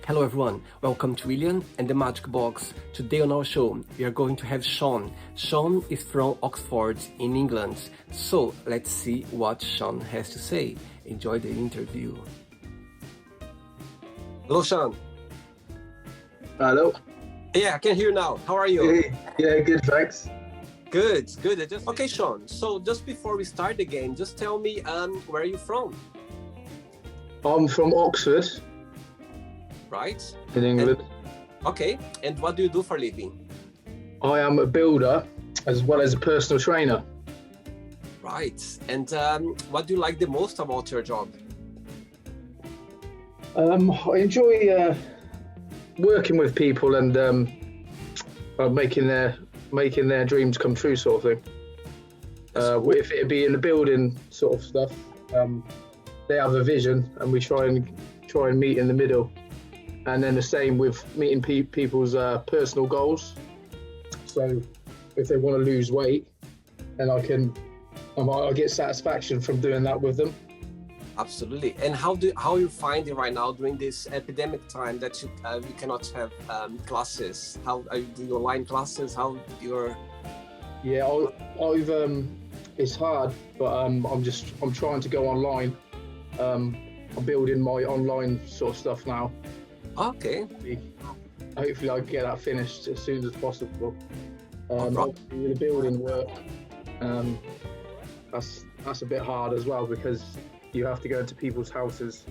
Hello everyone, welcome to William and the Magic Box. Today on our show, we are going to have Sean. Sean is from Oxford in England, so let's see what Sean has to say. Enjoy the interview. Hello Sean. Hello. Yeah, I can hear you now. How are you? Yeah, good, thanks. Good. Okay Sean, so just before we start the game, just tell me where are you from? I'm from Oxford, Right? in England. And what do you do for a living? I am a builder as well as a personal trainer. Right, and what do you like the most about your job? I enjoy working with people and making their dreams come true, sort of thing. If it be in the building sort of stuff, they have a vision and we try and meet in the middle. And then the same with meeting people's personal goals. So if they want to lose weight, then I get satisfaction from doing that with them. Absolutely. And how are you finding right now during this epidemic time that you cannot have classes? How are you doing online classes? Yeah, I've it's hard, but I'm trying to go online. I'm building my online sort of stuff now. Okay. Hopefully I can get that finished as soon as possible. Obviously with the building work, that's a bit hard as well because you have to go into people's houses.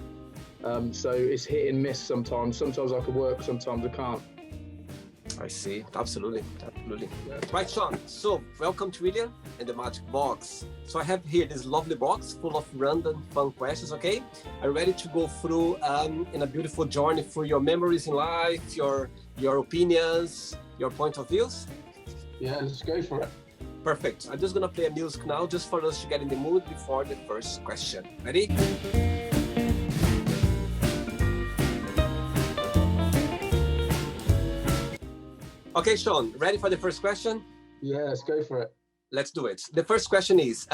So it's hit and miss sometimes. Sometimes I can work, sometimes I can't. I see. Absolutely. Yeah. Right, Sean. So welcome to William and the Magic Box. So I have here this lovely box full of random fun questions, okay? Are you ready to go through in a beautiful journey through your memories in life, your opinions, your point of views? Yeah, let's go for it. Perfect. I'm just gonna play a music now just for us to get in the mood before the first question. Ready? Okay, Sean, ready for the first question? Yeah, let's go for it. Let's do it. The first question is,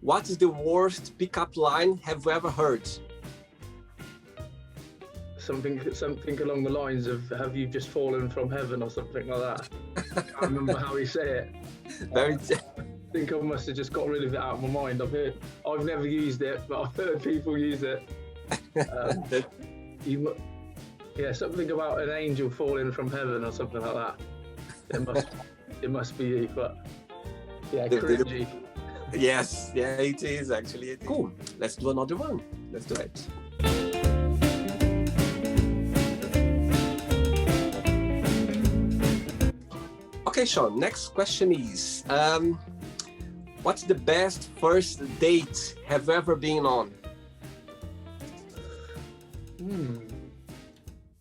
what is the worst pickup line have you ever heard? Something along the lines of, have you just fallen from heaven or something like that. I can't remember how he say it. Very. I think I must have just got rid of it out of my mind. I've never used it, but I've heard people use it. Yeah, something about an angel falling from heaven or something like that. It must be you, but yeah, cringy. Yes, yeah, it is actually. Cool. Let's do another one. Let's do it. Okay, Sean, next question is, what's the best first date have you ever been on?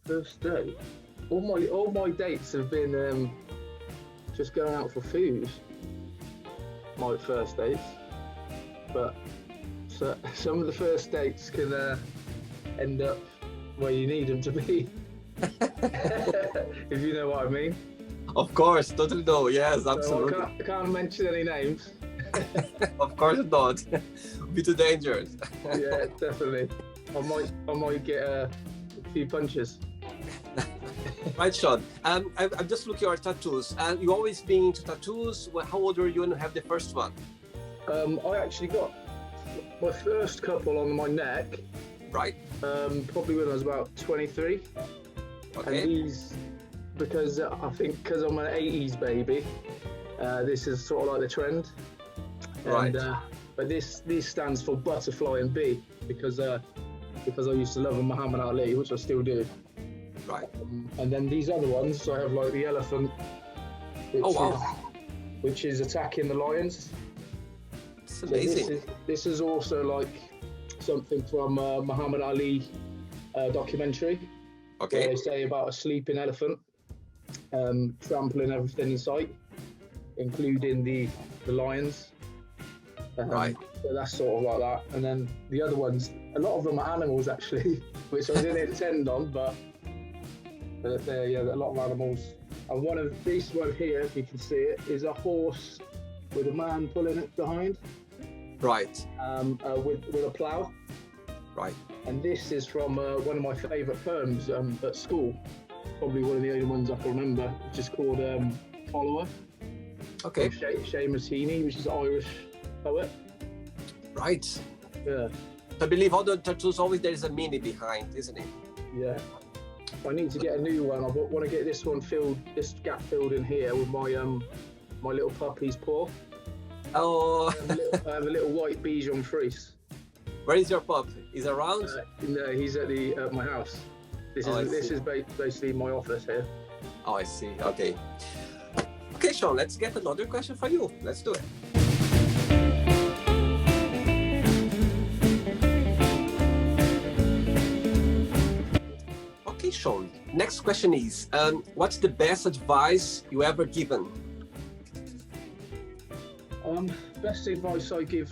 First date? All my dates have been just going out for food. My first dates, but some of the first dates can end up where you need them to be. If you know what I mean. Of course, totally know. Yes, absolutely. So I can't mention any names. Of course not. Be too dangerous. Yeah, definitely. I might get a few punches. Right, Sean. I'm just looking at your tattoos. You always been into tattoos? How old were you when you have the first one? I actually got my first couple on my neck. Right. Probably when I was about 23. Okay. And these, because I think because I'm an 80s baby, this is sort of like the trend. Right. And, but this stands for butterfly and bee because I used to love Muhammad Ali, which I still do. Right. And then these other ones, I have like the elephant, which is attacking the lions. It's amazing. So this is also like something from Muhammad Ali documentary. Okay. Where they say about a sleeping elephant trampling everything in sight, including the lions. Right. So that's sort of like that. And then the other ones, a lot of them are animals actually, which I didn't intend on, but yeah, a lot of animals. And one of these one here, if you can see it, is a horse with a man pulling it behind. Right. With a plough. Right. And this is from one of my favourite poems at school. Probably one of the only ones I can remember, which is called Follower. Okay. Seamus Heaney, which is an Irish poet. Right. Yeah. I believe all the tattoos always there is a meaning behind, isn't it? Yeah. I need to get a new one. I want to get this one filled, this gap filled in here with my my little puppy's paw. Oh. I have a little white Bichon Frise. Where is your pup? Is around? No, he's at my house. This is basically my office here. Oh, I see. Okay. Okay, Sean, let's get another question for you. Let's do it. Okay, Sean. Next question is, what's the best advice you ever given? Best advice I give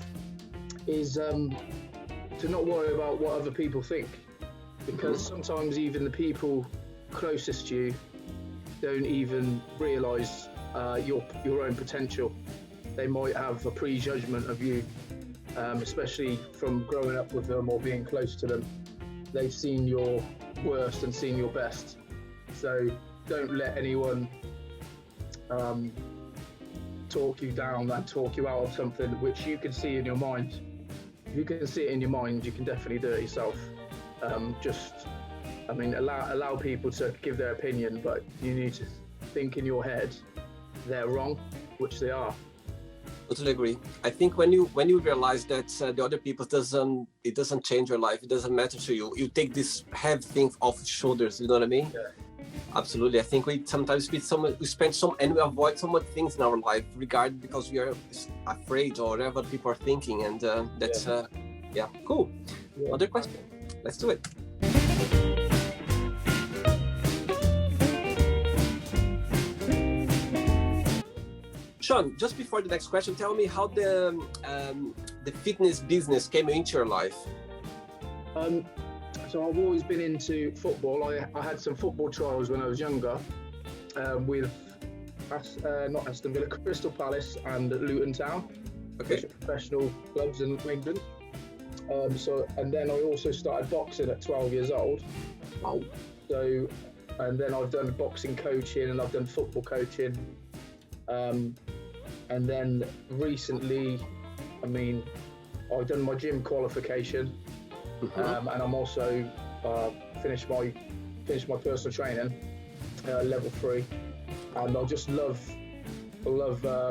is to not worry about what other people think, because sometimes even the people closest to you don't even realise your own potential. They might have a prejudgment of you, especially from growing up with them or being close to them. They've seen your worst and seen your best. So don't let anyone talk you down and talk you out of something which you can see in your mind. If you can see it in your mind, you can definitely do it yourself. Allow people to give their opinion, but you need to think in your head they're wrong, which they are. Totally agree. I think when you realize that the other people doesn't change your life, it doesn't matter to you. You take this heavy thing off your shoulders. You know what I mean? Yeah. Absolutely. I think we sometimes we spend some and we avoid so much things in our life, regarding because we are afraid or whatever people are thinking, and that's cool. Yeah. Other question. Let's do it. Sean, just before the next question, tell me how the fitness business came into your life. So I've always been into football. I had some football trials when I was younger with not Aston Villa, Crystal Palace and Luton Town, which are professional clubs in England. And then I also started boxing at 12 years old. Wow. So, and then I've done boxing coaching and I've done football coaching. And then recently, I've done my gym qualification. And I'm also finished my personal training, level 3, and I just love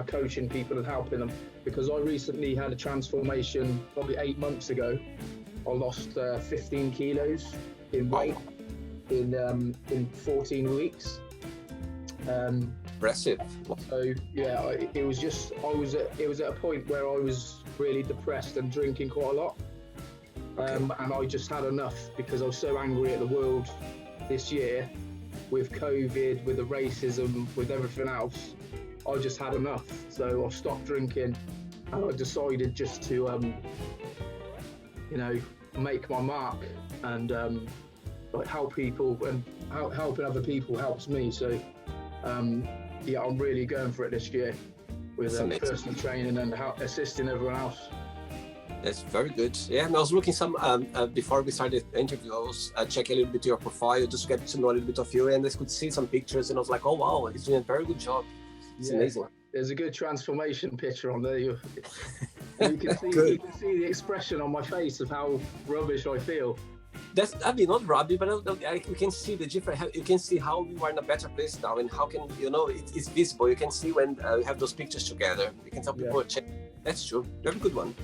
coaching people and helping them, because I recently had a transformation probably 8 months ago. I lost 15 kilos in weight in 14 weeks. Impressive. So yeah, it was at a point where I was really depressed and drinking quite a lot. And I just had enough, because I was so angry at the world this year with COVID, with the racism, with everything else. I just had enough. So I stopped drinking and I decided just to, make my mark and help people, and helping other people helps me. So I'm really going for it this year with personal training and assisting everyone else. That's very good. Yeah, and I was looking before we started the interview, I was checking a little bit your profile, just to get to know a little bit of you, and I could see some pictures, and I was like, oh wow, he's doing a very good job. It's amazing. There's a good transformation picture on there. You can see the expression on my face of how rubbish I feel. Not rubbish, but you can see the different. You can see how you are in a better place now, and how can it's visible. You can see when you have those pictures together. You can tell people check. That's true. Very good one.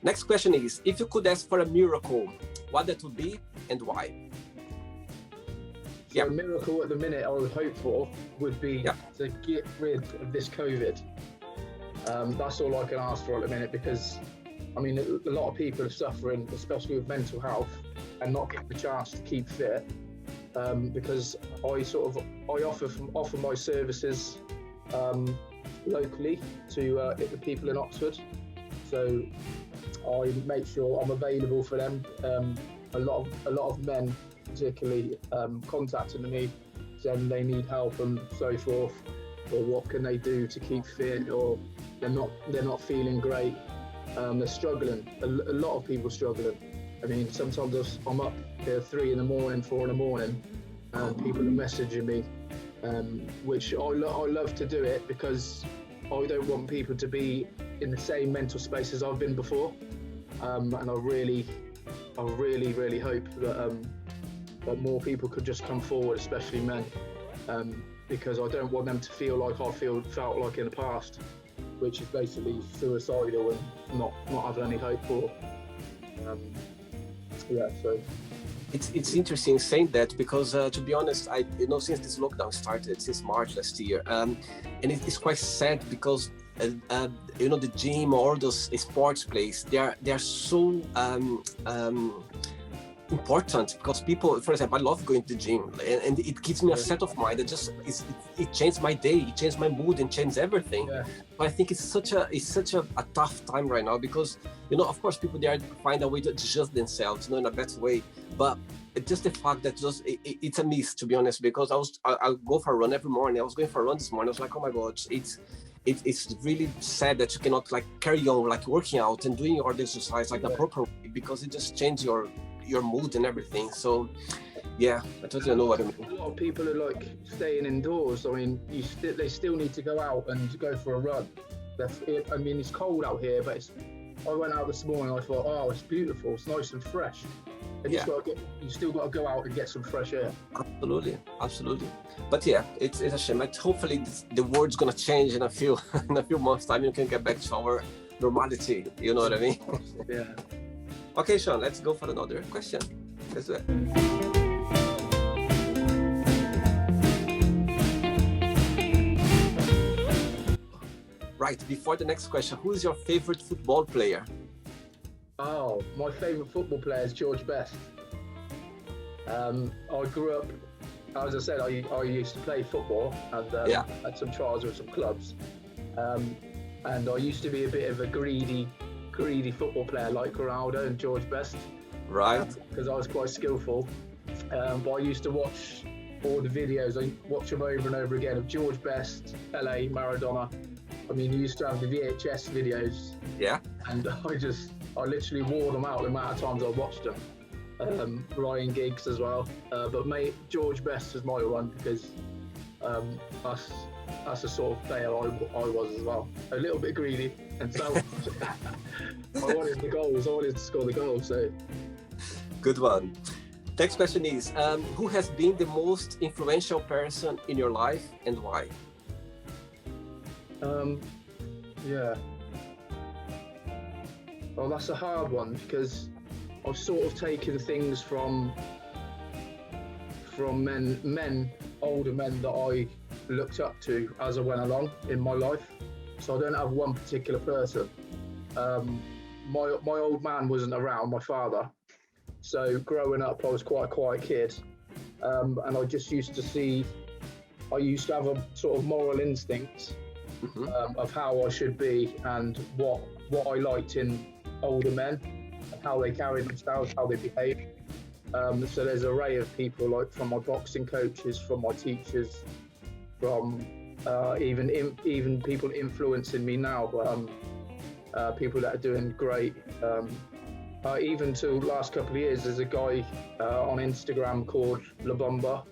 Next question is, if you could ask for a miracle, what that would be and why? A miracle at the minute I would hope for would be to get rid of this COVID. That's all I can ask for at the minute, because a lot of people are suffering, especially with mental health, and not getting the chance to keep fit. Because I offer my services locally to the people in Oxford. So I make sure I'm available for them. A lot of men, particularly, contacting me, saying they need help and so forth, or what can they do to keep fit, or they're not feeling great. They're struggling. A lot of people struggling, I mean, sometimes I'm up here 3 in the morning, 4 in the morning, and people are messaging me, which I love to do it because I don't want people to be in the same mental space as I've been before, and I really hope that more people could just come forward, especially men, because I don't want them to feel like I felt like in the past, which is basically suicidal and not having any hope for. So it's interesting saying that because to be honest, since this lockdown started since March last year, and it's quite sad because the gym or those sports places, they are so important, because people, for example, I love going to the gym, and it gives me a set of mind that it changed my day, it changed my mood, and changed everything. But I think it's such a tough time right now, because of course people they are find a way to adjust themselves in a better way, but just the fact that it's a miss, to be honest, because I go for a run every morning. I was going for a run this morning. I was like, oh my god, it's really sad that you cannot like carry on like working out and doing your exercise like the proper way, because it just changes your mood and everything. So yeah, I totally know what I mean. A lot of people are like staying indoors. I mean, they still need to go out and go for a run. I mean, it's cold out here, but I went out this morning. I thought, oh, it's beautiful. It's nice and fresh. And you still got to go out and get some fresh air. Absolutely. But yeah, it's a shame. But hopefully the world's gonna change in a few months' time. You can get back to our normality. You know what I mean? Yeah. Okay, Sean, let's go for another question. Let's do it. Right, before the next question, who is your favorite football player? Oh, my favourite football player is George Best. I grew up, as I said, I used to play football and had some trials with some clubs. And I used to be a bit of a greedy football player like Ronaldo and George Best. Right. Because I was quite skillful. But I used to watch all the videos. I watch them over and over again of George Best, Pele, Maradona. I mean, you used to have the VHS videos. Yeah. And I literally wore them out the amount of times I watched them. Ryan Giggs as well. But George Best is my one, because that's the sort of player I was as well. A little bit greedy, and so I wanted the goals. I wanted to score the goals. So good one. Next question is, who has been the most influential person in your life and why? Well, that's a hard one, because I've sort of taken things from men, older men that I looked up to as I went along in my life. So I don't have one particular person. My old man wasn't around, my father. So growing up, I was quite a quiet kid. And I just used to have a sort of moral instinct of how I should be and what I liked in older men, and how they carried themselves, how they behaved. So there's an array of people, like from my boxing coaches, from my teachers, from even people influencing me now, people that are doing great. Even to the last couple of years, there's a guy on Instagram called Lubumba.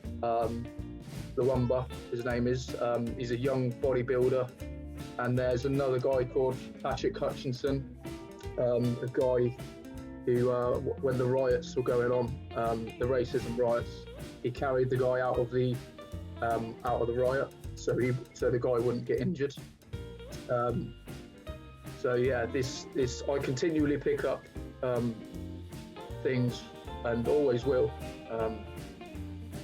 Luwumba, his name is. He's a young bodybuilder. And there's another guy called Patrick Hutchinson, a guy who, when the riots were going on, the racism riots, he carried the guy out of the riot, so the guy wouldn't get injured. So yeah, this I continually pick up things, and always will,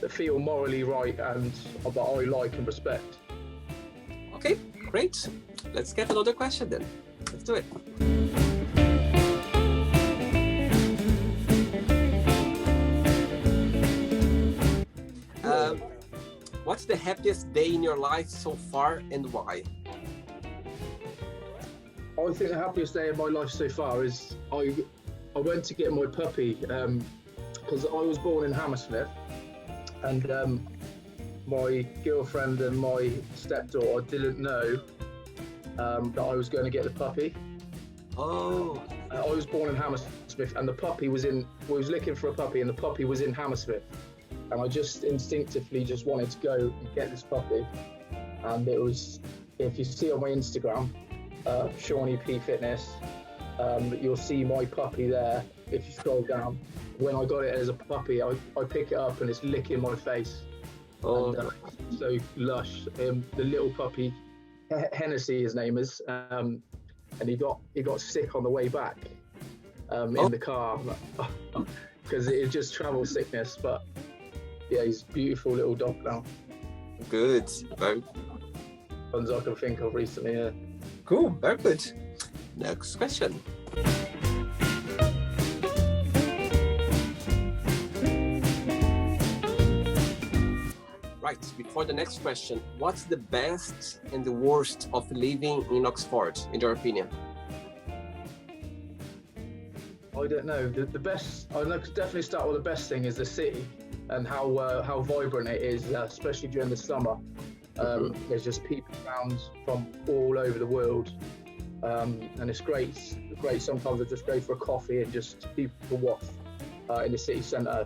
that feel morally right and that I like and respect. Okay, great. Let's get another question then. Let's do it. What's the happiest day in your life so far and why? I think the happiest day of my life so far is I went to get my puppy because I was born in Hammersmith, and my girlfriend and my stepdaughter didn't know that I was going to get the puppy. Oh. I was born in Hammersmith, Hammersmith, and the puppy was in. We was looking for a puppy, and the puppy was in Hammersmith, and I just instinctively just wanted to go and get this puppy, and it was. If you see on my Instagram, Sean EP Fitness, you'll see my puppy there. If you scroll down, when I got it as a puppy, I pick it up and it's licking my face. Oh, And, so lush. The little puppy, Hennessy, his name is, and he got sick on the way back in the car because it is just travel sickness. But yeah, he's a beautiful little dog now. good. Very Ones I can think of recently. Yeah. cool. Very good. Next question. Right, before the next question, what's the best and the worst of living in Oxford, in your opinion? I don't know. The best, I could definitely start with the best thing is the city and how vibrant it is, especially during the summer. There's just people around from all over the world, and it's great. Great. Sometimes I just go for a coffee and just people watch in the city centre.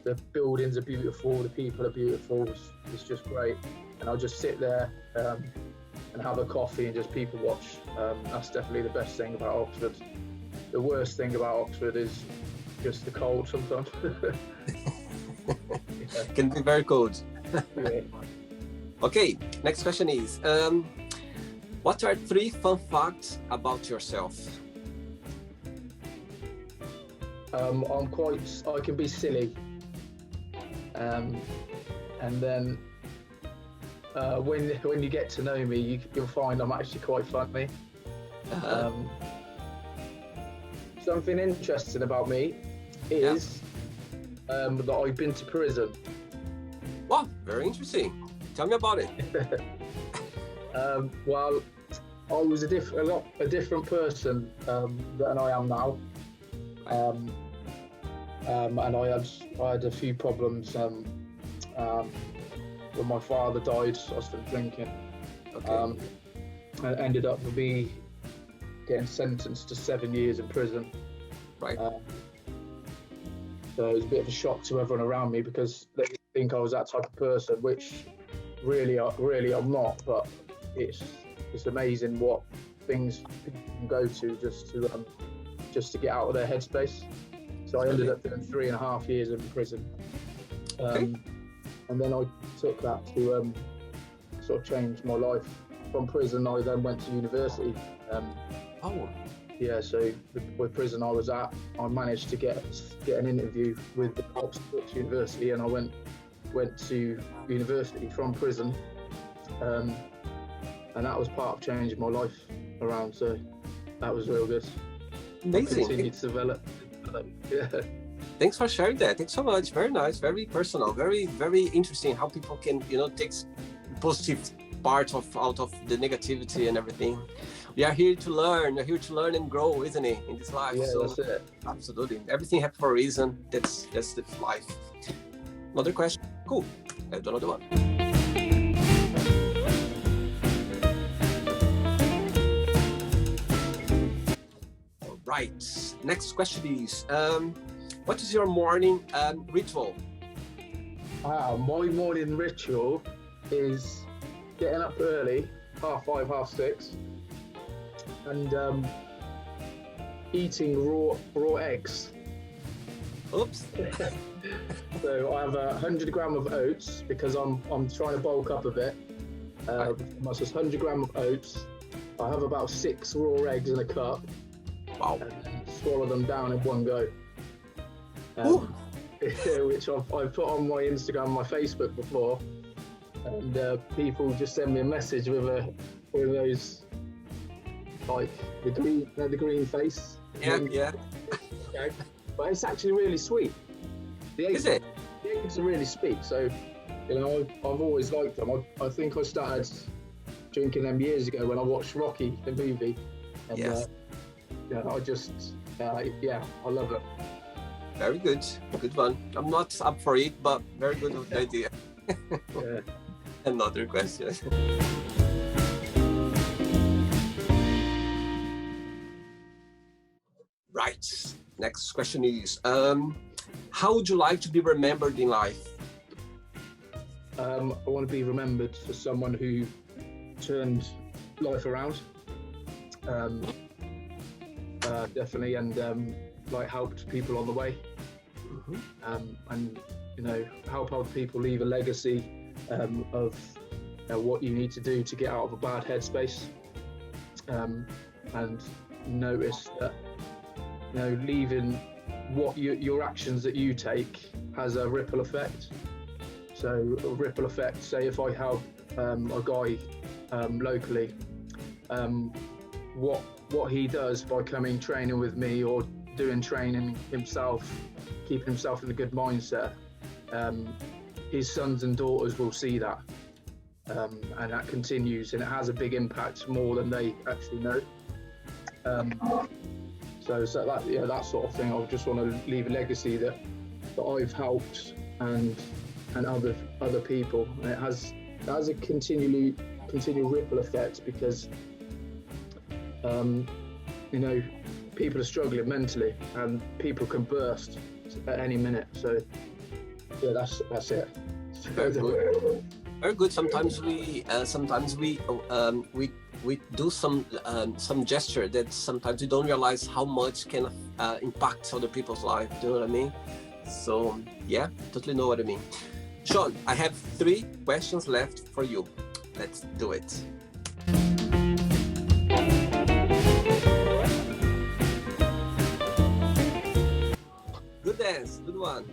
The buildings are beautiful, the people are beautiful. It's just great, and I'll just sit there and have a coffee and just people watch. That's definitely the best thing about Oxford. The worst thing about Oxford is just the cold sometimes. Yeah. Can be very cold. Yeah. Okay, next question is, what are 3 fun facts about yourself? I can be silly, and then when you get to know me, you'll find I'm actually quite funny. Something interesting about me is that I've been to prison. Wow, very interesting. Tell me about it. Well, I was a different person than I am now, and I had a few problems when my father died. I was from drinking. Okay. I ended up with me getting sentenced to 7 years in prison. Right. So it was a bit of a shock to everyone around me because they think I was that type of person, which really I'm not. But it's amazing what things people can go to just to get out of their headspace. So I ended up doing 3.5 years in prison, Okay. and then I took that to sort of change my life. From prison, I then went to university. Oh, Yeah, so the prison I was at, I managed to get an interview with the Oxford University, and I went to university from prison, and that was part of changing my life around. So that was real good. amazing. Continued to develop. Yeah. Thanks for sharing that. Thanks so much. Very nice, very personal, very, very interesting how people can, take positive part out of the negativity and everything. We are here to learn. We're here to learn and grow, isn't it, in this life? Yeah, So that's it. absolutely. Everything happens for a reason. That's the life. Another question. Cool. I have another one. All right. Next question is, what is your morning ritual? My morning ritual is getting up early, 5:30, 6:30, and eating raw eggs. Oops. So I have 100 grams of oats because I'm trying to bulk up a bit. So it's 100 grams of oats. I have about 6 raw eggs in a cup. Wow. And then swallow them down in one go. Which I've put on my Instagram and my Facebook before. And people just send me a message with those, like the green face. Yeah. Okay. But it's actually really sweet. Is it? The eggs are really sweet. So, I've always liked them. I think I started drinking them years ago when I watched Rocky, the movie. And, Yes. I just, I love it. Very good. Good one. I'm not up for it, but very good idea. Yeah. Another question. Right. Next question is, how would you like to be remembered in life? I want to be remembered for someone who turned life around, definitely, and like helped people on the way, and help other people, leave a legacy of what you need to do to get out of a bad headspace, and notice that leaving what your actions that you take has a ripple effect. So a ripple effect, say if I help a guy locally, what he does by coming training with me or doing training himself, keeping himself in a good mindset, his sons and daughters will see that, and that continues, and it has a big impact, more than they actually know. So that sort of thing. I just want to leave a legacy that I've helped and other people, and it has a continual ripple effect, because people are struggling mentally, and people can burst at any minute. So yeah, that's it. Very good. Very good. Sometimes we do some gesture that sometimes we don't realize how much can impact other people's life. Do you know what I mean? So yeah, totally know what I mean. Sean, I have 3 questions left for you. Let's do it. Good dance, good one.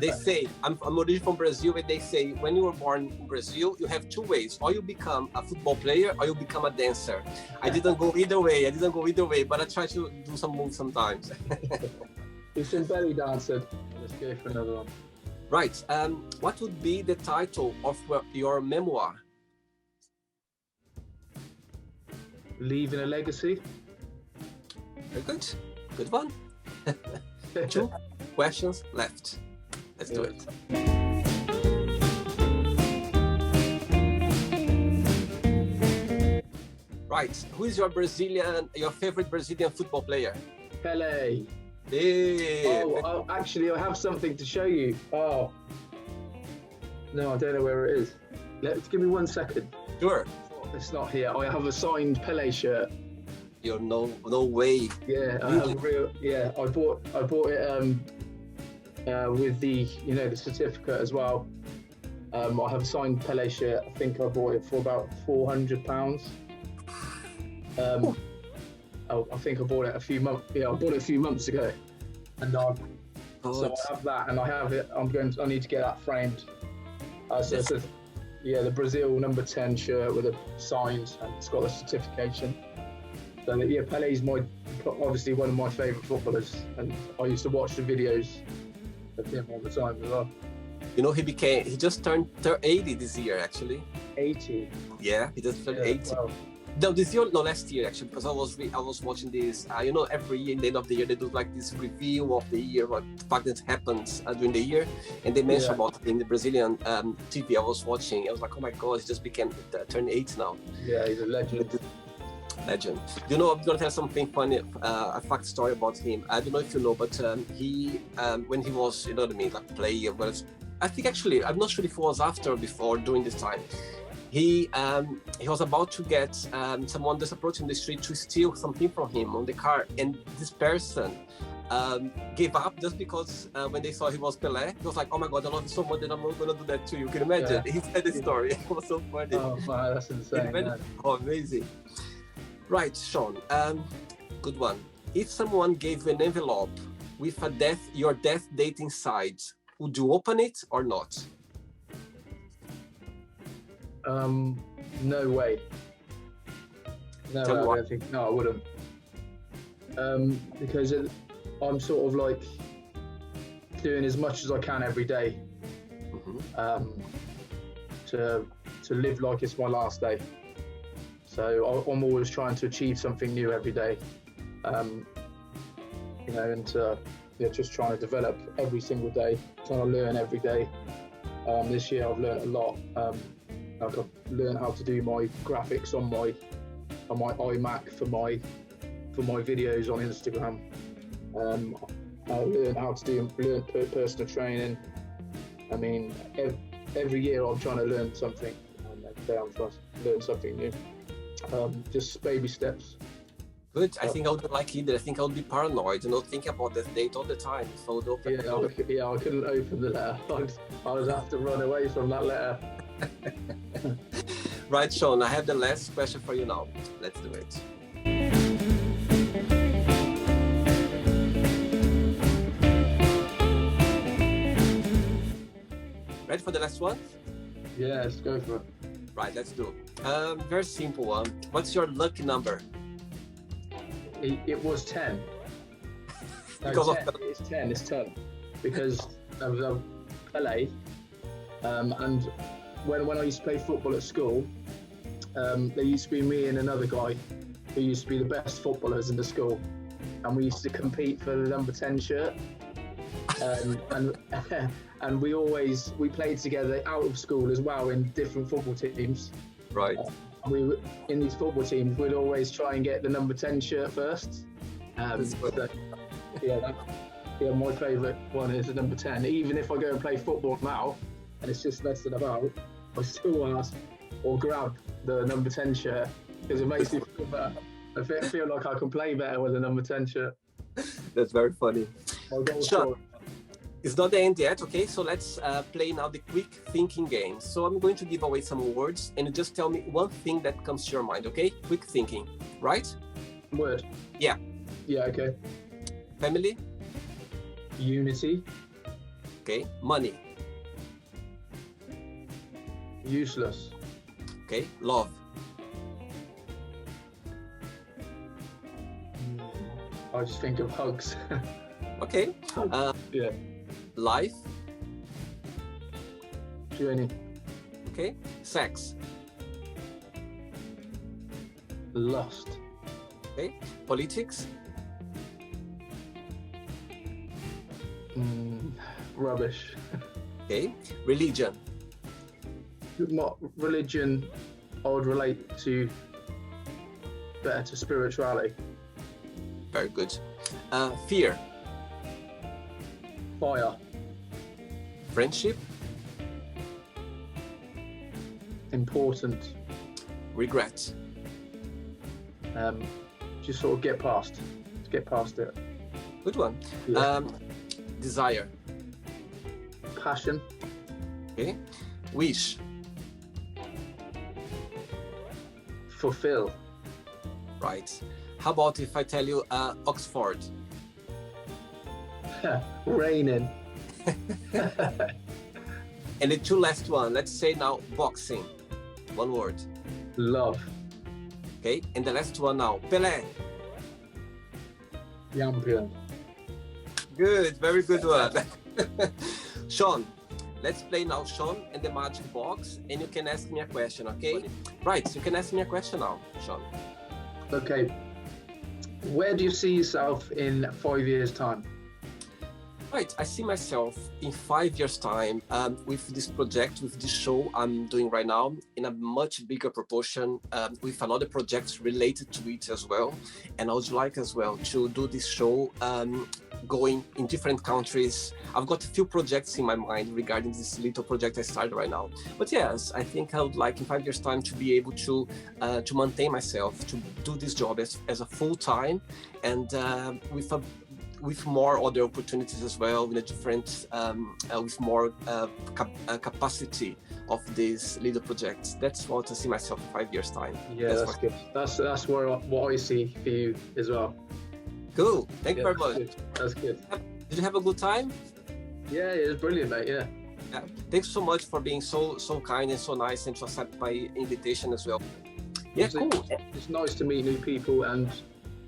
They say, I'm originally from Brazil, and they say when you were born in Brazil, you have 2 ways. Or you become a football player, or you become a dancer. I didn't go either way, but I try to do some moves sometimes. You've been belly dancing. Let's go for another one. Right. What would be the title of your memoir? Leaving a legacy. Very good. Good one. 2 questions left. Let's do it. Right. Who is your favorite Brazilian football player? Pele. Yeah. Oh, actually, I have something to show you. Oh. No, I don't know where it is. Give me 1 second. Sure. It's not here. I have a signed Pele shirt. You're no way. Yeah, I have a real. Yeah, I bought it with the the certificate as well. I have a signed Pele shirt. I think I bought it for about £400. I think I bought it a few months. Yeah, I bought it a few months ago, and so I have that, and I have it. I need to get that framed. So it's the Brazil number 10 shirt with a signs, and it's got a certification. So yeah, Pele's obviously one of my favourite footballers, and I used to watch the videos of him all the time as well. He just turned 80 this year, actually. 80? Yeah, he just turned 80. Wow. No, last year actually, because I was watching this. Every year, in the end of the year, they do like this review of the year, what the fact that happens during the year, and they mentioned about it in the Brazilian TV I was watching. I was like, oh my god, he just turned 8 now. Yeah, he's a legend. Legend. I'm gonna tell something funny, a fact story about him. I don't know if you know, but he when he was, like player, I think actually, I'm not sure if it was after or before, during this time. He was about to get someone just approaching the street to steal something from him on the car, and this person gave up just because when they saw he was Pele, he was like, oh my god, I love you so much that I'm not gonna do that to you. Can you imagine? Yeah. He said the story. It was so funny. Oh wow, that's insane. Oh, amazing. Right, Sean, good one. If someone gave you an envelope with your death date inside, would you open it or not? No way. No, I wouldn't. Because I'm sort of like doing as much as I can every day, to live like it's my last day. So I'm always trying to achieve something new every day, and just trying to develop every single day, trying to learn every day. This year I've learned a lot. I've learned how to do my graphics on my iMac for my videos on Instagram. I learned how to learn personal training. I mean, every year I'm trying to learn something, and every day I'm trying to learn something new. Just baby steps. Good. I think I would like either. I think I would be paranoid, think about that date all the time. If I would open I couldn't open the letter. I would have to run away from that letter. Right, Sean, I have the last question for you now. Let's do it. Ready for the last one? Yeah, let's go for it. Right, let's do it. Very simple one. What's your lucky number? It was 10. No, Because 10. It's 10. Because of Pele. And when I used to play football at school, there used to be me and another guy who used to be the best footballers in the school. And we used to compete for the number 10 shirt. And we played together out of school as well in different football teams. Right. In these football teams, we'd always try and get the number 10 shirt first. My favourite one is the number 10. Even if I go and play football now, and it's just messing about, I still ask or grab the number 10 shirt because it makes me feel better. I feel like I can play better with the number 10 shirt. That's very funny. Sure. It's not the end yet, okay? So let's play now the quick thinking game. So I'm going to give away some words and you just tell me one thing that comes to your mind, okay? Quick thinking, right? Word? Yeah. Yeah, okay. Family? Unity. Okay. Money? Useless. Okay. Love? I just think of hugs. Okay. Yeah. Life? Journey. Okay. Sex? Lust. Okay. Politics? Rubbish. Okay. Religion? Religion, I would relate to better to spirituality. Very good. Fear? Fire. Friendship? Important. Regret? Just sort of get past it. Good one. Yeah. Desire? Passion. Okay. Wish? Fulfill. Right. How about if I tell you Oxford? Raining. And the two last one, let's say now boxing. One word. Love. Okay, and the last one now, Pele. Champion. Good, very good one. Sean, let's play now Sean and the magic box, and you can ask me a question, okay? Right, you can ask me a question now, Sean. Okay. Where do you see yourself in 5 years' time? Right, I see myself in 5 years' time with this project, with this show I'm doing right now, in a much bigger proportion, with a lot of projects related to it as well. And I would like as well to do this show going in different countries. I've got a few projects in my mind regarding this little project I started right now. But yes, I think I would like in 5 years' time to be able to maintain myself, to do this job as a full-time and with more other opportunities as well, with a different, with more capacity of these little projects. That's what I see myself in 5 years' time. Yeah, that's good. That's what I see for you as well. Cool. Thank you very much. Good. That's good. Did you have a good time? Yeah, it was brilliant, mate. Yeah. Yeah. Thanks so much for being so kind and so nice and to accept my invitation as well. Yeah, cool. It's nice to meet new people and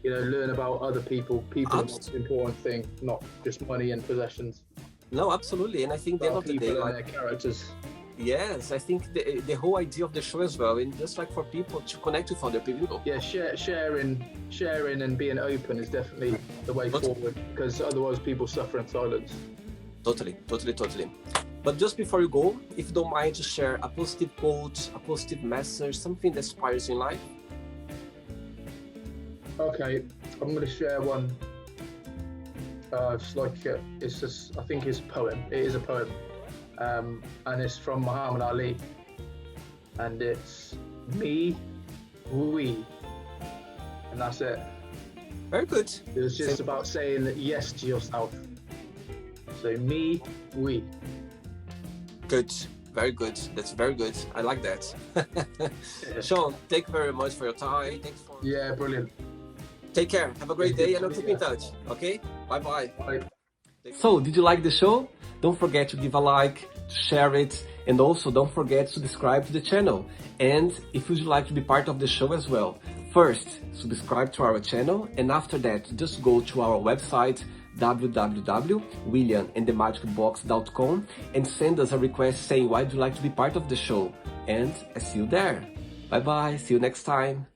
learn about other people. People are the most important thing, not just money and possessions. No, absolutely. And I think at the end of the day, and their characters. Yes, I think the whole idea of the show as well, and just like for people to connect with other people. Yeah, sharing and being open is definitely the way forward, because otherwise people suffer in silence. Totally. But just before you go, if you don't mind to share a positive quote, a positive message, something that inspires you in life. Okay, I'm going to share one. It's like it's just, I think it's a poem. It is a poem, and it's from Muhammad Ali, and it's me, we, and that's it. Very good. It was just about saying yes to yourself. So me, we. Good. Very good. That's very good. I like that. Sean, thank you very much for your time. Thanks for... Yeah, brilliant. Take care. Have a great day, and I'll keep in touch. Okay? Bye-bye. Bye. So, did you like the show? Don't forget to give a like, to share it, and also don't forget to subscribe to the channel. And if you'd like to be part of the show as well, first, subscribe to our channel, and after that, just go to our website, www.williamandthemagicbox.com, and send us a request saying why would you like to be part of the show. And I see you there. Bye-bye. See you next time.